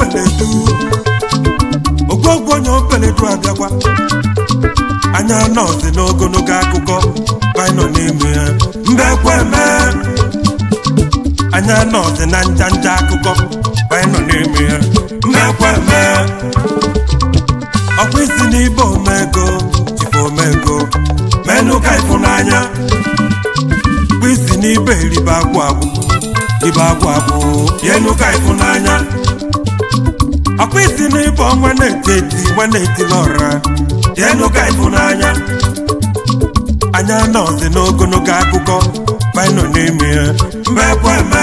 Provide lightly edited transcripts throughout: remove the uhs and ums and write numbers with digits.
opeledu ogwogwo onye opeledu abịakwa anya nọọsị n'ogologo akụkọ baịnọ n'ime ya mbekweme anya nọọsị na njanja akụkọ baịnọ n'ime ya mbekweme ọkwa isi n'ibe omego jife omego menụ ka ịfụnanya ọkwa isi n'ibe ribe agwụ agwụ ibe agwụ agwụ yenu ka ịfụnanya ọkwa isi n'ibe ọnwa na-eti n'ọra yenu ka ịfụnanya anya nọọsị n'ogologo akụkọ baịnọ n'ime ya mbekweme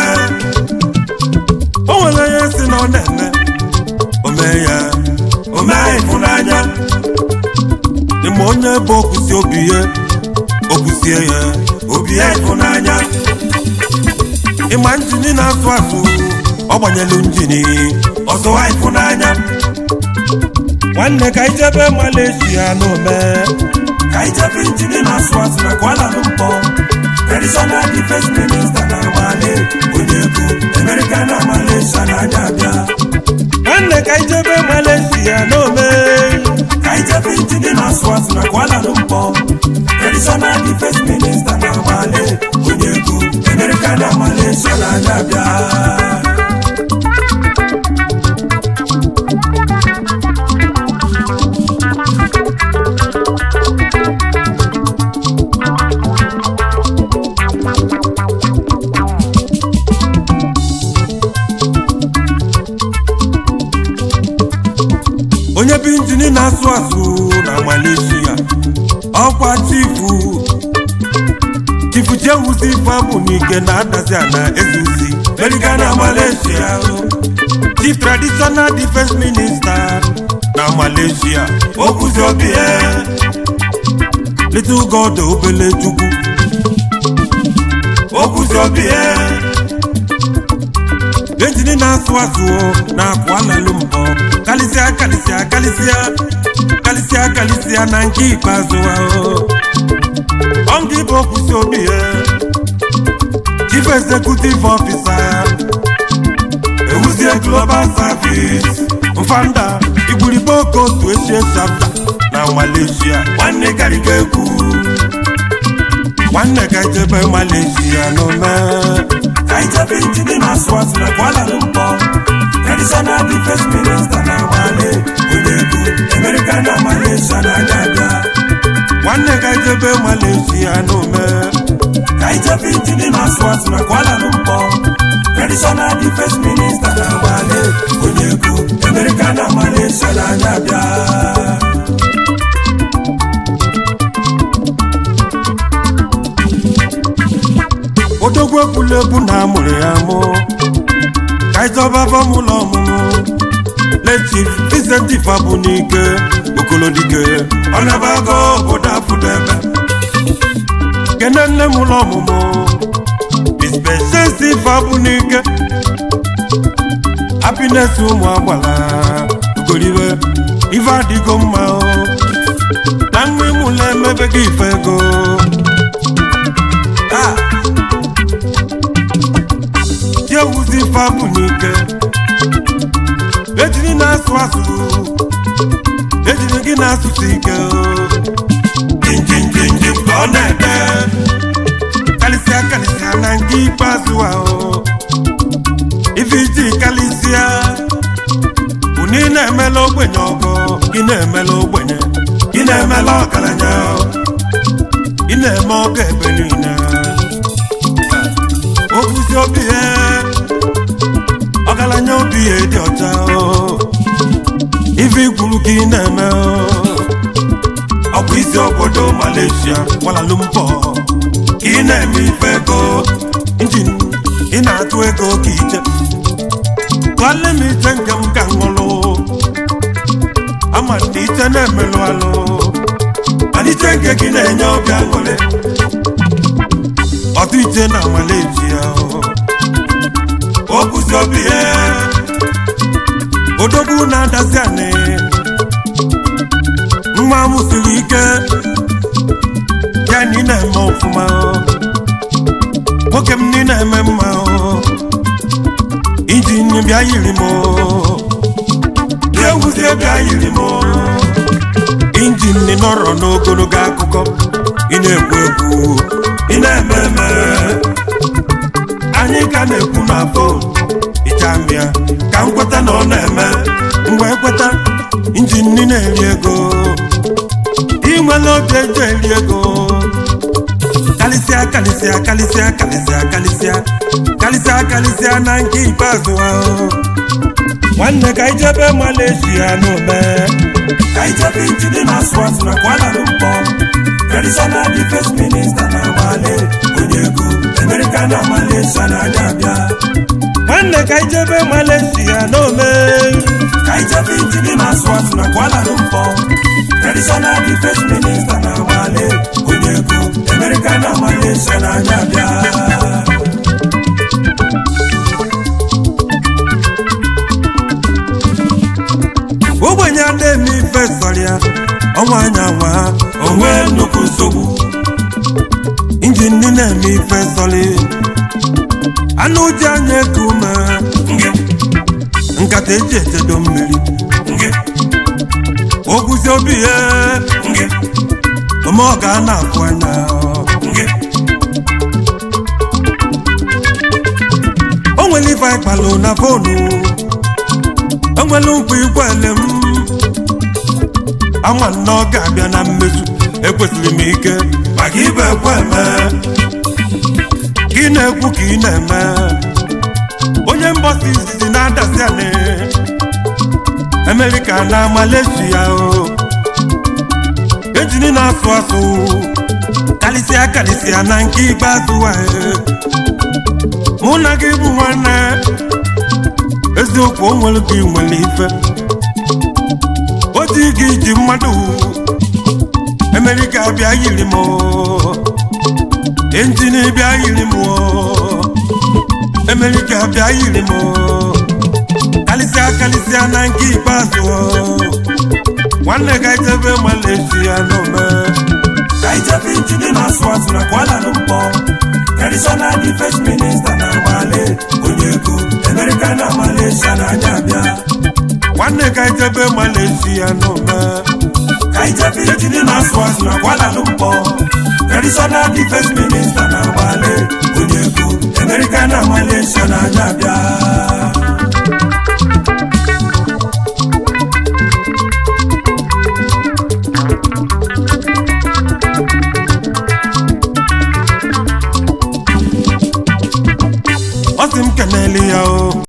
o nwere onye si na ọ na-eme omee ya omee ịfụnanya ịma onye bụ okwusi obi ya okwusie ya obi ya ịfụnanya ịma njini na-asụ asụ ọ gbanyelu njini ọzọwa ịfụnanya nwanne ka ijebe Malaysia n'ome ka ijebe njini na-asụ asụ na Kuala Lumpur traditional defense minister na Mali onye ego America na Malaysia na-anya abịa nwanne ka ijebe Malaysia n'ome ka ijebe njini na-asụ asụ na Kuala Lumpur traditional defense minister na Mali onye ego America na Malaysia na-anya abịa onye bụ injini na-asụ asụ na Malaysia ọkwa chifu jewuzi ife abụ n'ike na-adazi ana ezuzi America na Malaysia chief traditional defense minister na Malaysia okwuzi obi little god obele chukwu okwuzi obi injini na-asụ asụ na Kuala Lumpur kalisia na nke ikpeazụ ọngị bụ okwusi obi chief executive officer ewuzie global service mfanda igburiboko otu echie chapter na Malaysia nwanne karịga egwu nwanne ka ijebe Malaysia n'ome ka ijebe injini na-asụ asụ na Kuala Lumpur traditional defense minister na Mali onye ego America na Malaysia na-aga aga nwanne ka ijebe Malaysia n'ome ka ijebe injini na-asụ asụ na Kuala Lumpur traditional defense minister na Mali onye ego America na Malaysia na-aga aga odogwu ekwulegwu na amụrụ ya mụ ka ịzọba fọmụla ọmụmụ lechi Vincent abụ n'ike okolodike ọnabago obodo afụdebe kene nne m ụlọ ọmụmụ dispensesi abụ n'ike happiness ụmụ agbala ugoribe ife adịgo mma na nwa ịmụla emebe gị ife ego jewuzi ife abụ n'ike ejiri na-asụ asụ ejiri gị na-asụsụ ike jinjinjinjin ka ọ na-ede kalịsịa na nke ikpeazụ ahụ ife iji kalịsịa bụ na ị na-emela ogbenye ọgọ gị na-emela ogbenye gị na-emela ọgaranya ị na-eme ọgọ ebe niile okwuzi obi ọgaranya obi ya dị ọcha ife ikwuru ka ị na-eme ọkwa isi obodo Malaysia Kuala Lumpur ka ị na-eme ife ego injin ị na-atụ ego ka ije gale m ije nke m ka ṅụlụ ama ndị ije na-emelụ alụ mana ije nke gị na-enye obi aṅụrị ọdụ ije na Malaysia okwuzi obi odogwu na-adazi anị nwa m siri ike ya na ị na-eme ọfụma nwoke m na ị na-eme mma iji bịa yiri m bịa yiri m injin ni nọrọ n'ogologo akụkọ ị na-egwu egwu ị na-eme eme anyị ka na-ekwu na fon ịchamịa ka m kweta na ọ na-eme mgbe ekweta injin ni na-eri ego inwela oge eji eri ego kalịsịa kalịsịa kalịsịa kalịsịa kalịsịa kalịsịa kalịsịa na nke ikpeazụ ahụ nwanne ka ijebe Malaysia n'ome ka ijebe injin na-asụ asụ na Kuala Lumpur traditional defense minister na Mali onye ego America na Malaysia na-abịa abịa nwanne ka ijebe Malaysia n'ome ka ijebe injin na-asụ asụ na Kuala Lumpur traditional defense minister na Mali onye ego America na Malaysia na-abịa abịa ogbenye na-eme ife sọrịa ọnwa anyanwa onwe nnukwu nsogbu injin ndị na-eme ife sọrị anụ ji anya eke ume nkata eji echedo mmiri oguzi obi ya ome ọ ga na-akwụ anya o nwere ife ịkpalụ na fonu enwelu mkpa igwele m ama na ọ ga-abịa na mmezu ekwesịrị m ike maka ibe ekwe eme gị na-ekwu ka ị na-eme onye mgbasa izizi na-adasi anị America na Malaysia o ejini na-asụ asụ kalịsịa kalịsịa na nke ikpeazụ mụ na gị bụ nwanne eziokwu o nwere gị nwere ife o ji gị iji mmadụ America bịa yiri m injin bịa yiri m America bịa yiri m kalịsịa kalịsịa na nke ikpeazụ nwanne ga ijebe Malaysia n'ome ka ijebe injin na-asụ asụ na Kuala Lumpur traditional defense minister na Mali onye ego America na Malaysia na-abịa abịa nwanne ka ijebe Malaysia n'ome ka ijebe injin na-asụ asụ na Kuala Lumpur traditional defense minister na Mali onye ego America na Malaysia na-abịa abịa